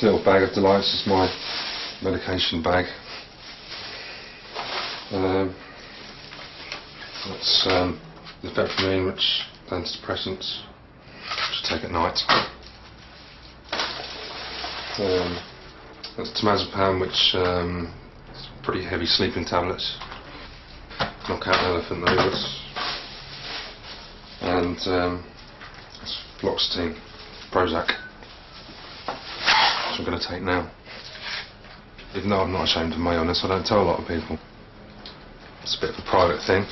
This little bag of delights is my medication bag. That's the Vepramine, which antidepressants, which I take at night. That's Temazepam, which is pretty heavy sleeping tablets. Knock out an elephant though. And that's Fluoxetine, Prozac, which I'm going to take now. Even though I'm not ashamed of my illness, I don't tell a lot of people. It's a bit of a private thing.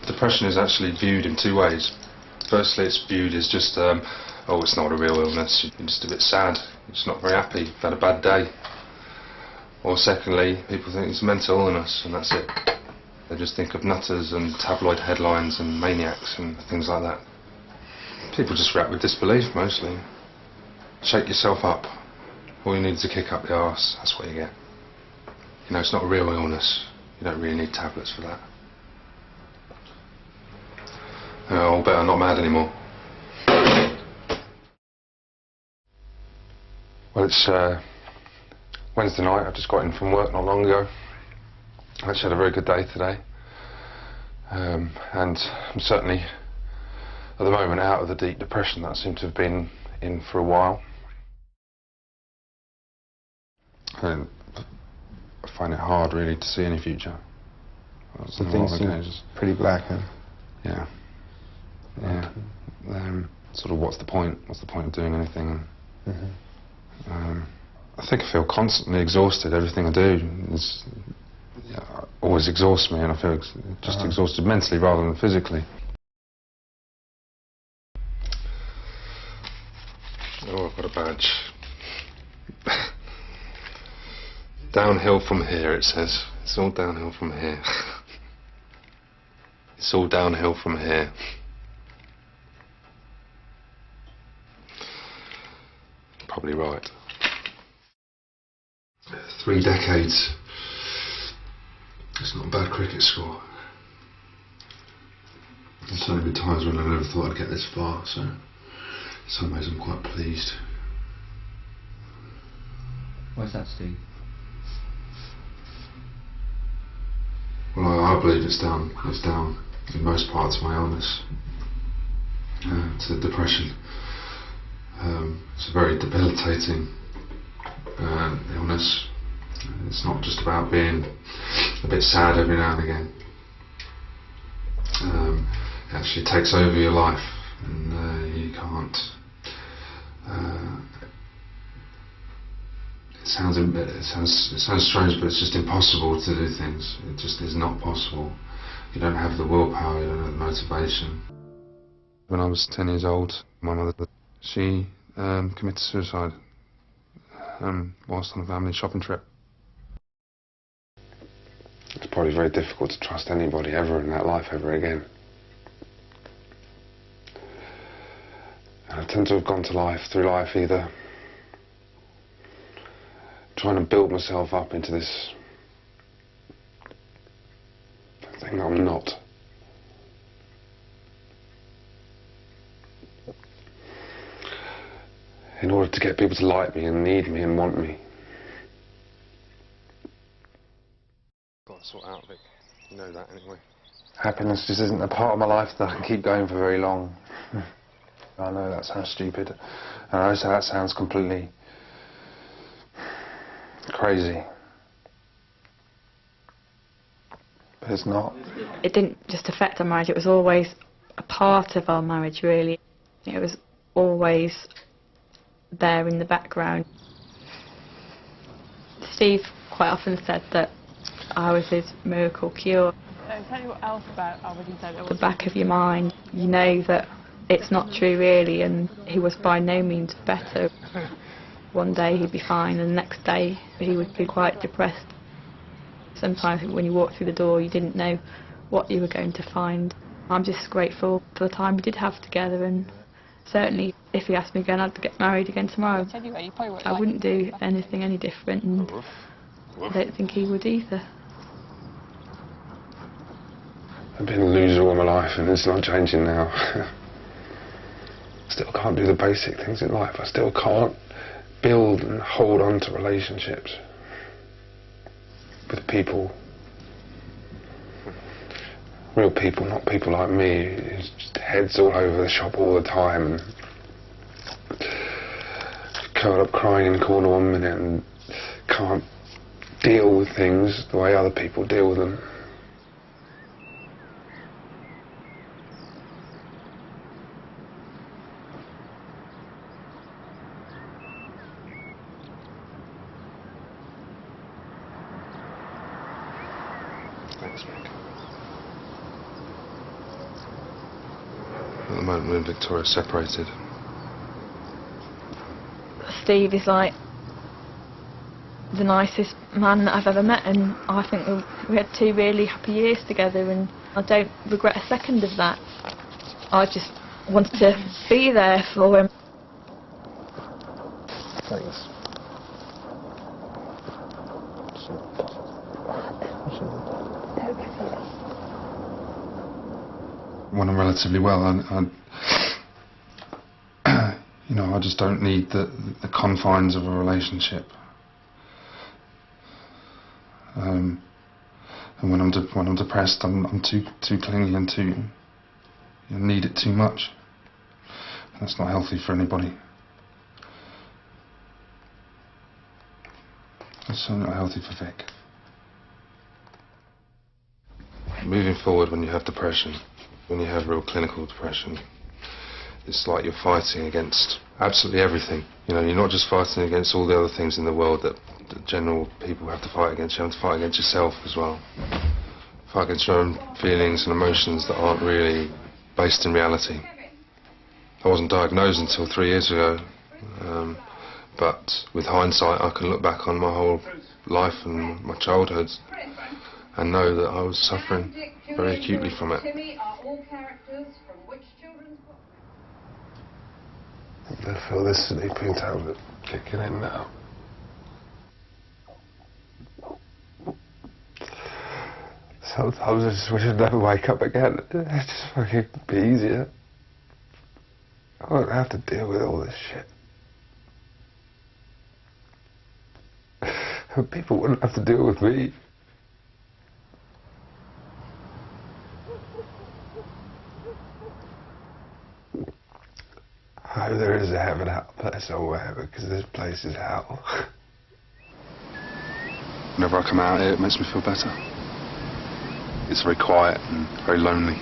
Depression is actually viewed in two ways. Firstly, it's viewed as just, oh, it's not a real illness, you're just a bit sad, you're just not very happy, you've had a bad day. Or secondly, people think it's a mental illness, and that's it. They just think of nutters and tabloid headlines and maniacs and things like that. People just react with disbelief, mostly. Shake yourself up. All you need is a kick up the arse, that's what you get. You know, it's not a real illness. You don't really need tablets for that. I'll bet I'm not mad anymore. Well, it's Wednesday night. I've just got in from work not long ago. I actually had a very good day today. And I'm certainly, at the moment, out of the deep depression that I seem to have been in for a while. And I find it hard, really, to see any future. So things seem pretty black, huh? Yeah. Yeah. Sort of, what's the point? What's the point of doing anything? I think I feel constantly exhausted. Everything I do always exhausts me, and I feel just exhausted mentally rather than physically. Oh, I've got a badge. Downhill from here, it says. It's all downhill from here. It's all downhill from here. Probably right. 3 decades. It's not a bad cricket score. There's so many times when I never thought I'd get this far, so in some ways I'm quite pleased. Why's that, Steve? Well, I believe it's down in most parts of my illness to depression. It's a very debilitating illness. It's not just about being a bit sad every now and again. It actually takes over your life, and you can't. It sounds strange, but it's just impossible to do things. It just is not possible. You don't have the willpower, you don't have the motivation. When I was 10 years old, my mother, she committed suicide whilst on a family shopping trip. It's probably very difficult to trust anybody ever in that life ever again. And I tend to have gone through life either trying to build myself up into this thing that I'm not. In order to get people to like me and need me and want me. Got to sort out, Vic. You know that anyway. Happiness just isn't a part of my life that I can keep going for very long. I know that sounds stupid, and I know that sounds completely crazy. But it's not. It didn't just affect our marriage, it was always a part of our marriage, really. It was always there in the background. Steve quite often said that I was his miracle cure. Tell you what else about Albert said. At the back of your mind, you know that it's not true really, and he was by no means better. One day he'd be fine, and the next day he would be quite depressed. Sometimes when you walked through the door you didn't know what you were going to find. I'm just grateful for the time we did have together, and certainly if he asked me again I'd get married again tomorrow. I wouldn't do anything any different, and I don't think he would either. I've been a loser all my life, and it's not changing now. Still can't do the basic things in life. I still can't build and hold on to relationships with people. Real people, not people like me, whose just heads all over the shop all the time and curled up crying in the corner 1 minute and can't deal with things the way other people deal with them. Thanks, Mick. At the moment, me and Victoria are separated. Steve is like the nicest man that I've ever met, and I think we had 2 really happy years together, and I don't regret a second of that. I just wanted to be there for him. Thanks. When I'm relatively well, you know, I just don't need the confines of a relationship. And when I'm depressed, I'm too clingy and need it too much. That's not healthy for anybody. It's certainly not healthy for Vic. Moving forward, when you have depression, when you have real clinical depression, it's like you're fighting against absolutely everything. You know, you're not just fighting against all the other things in the world that general people have to fight against. You have to fight against yourself as well. Fight against your own feelings and emotions that aren't really based in reality. I wasn't diagnosed until 3 years ago, but with hindsight I can look back on my whole life and my childhood and know that I was suffering very acutely from it. I feel this sleeping tablet kicking in now. Sometimes I just wish I'd never wake up again. It'd just fucking be easier. I won't have to deal with all this shit. People wouldn't have to deal with me. I hope there is a heaven out there somewhere, because this place is hell. Whenever I come out here, it makes me feel better. It's very quiet and very lonely.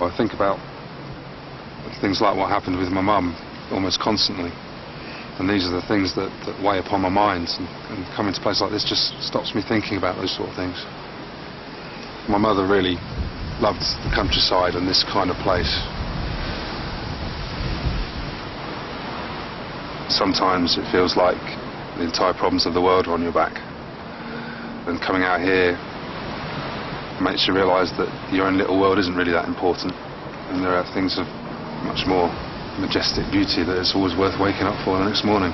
I think about things like what happened with my mum almost constantly. And these are the things that weigh upon my mind. And coming to a place like this just stops me thinking about those sort of things. My mother really loved the countryside and this kind of place. Sometimes it feels like the entire problems of the world are on your back. And coming out here makes you realise that your own little world isn't really that important. And there are things of much more majestic beauty that it's always worth waking up for the next morning.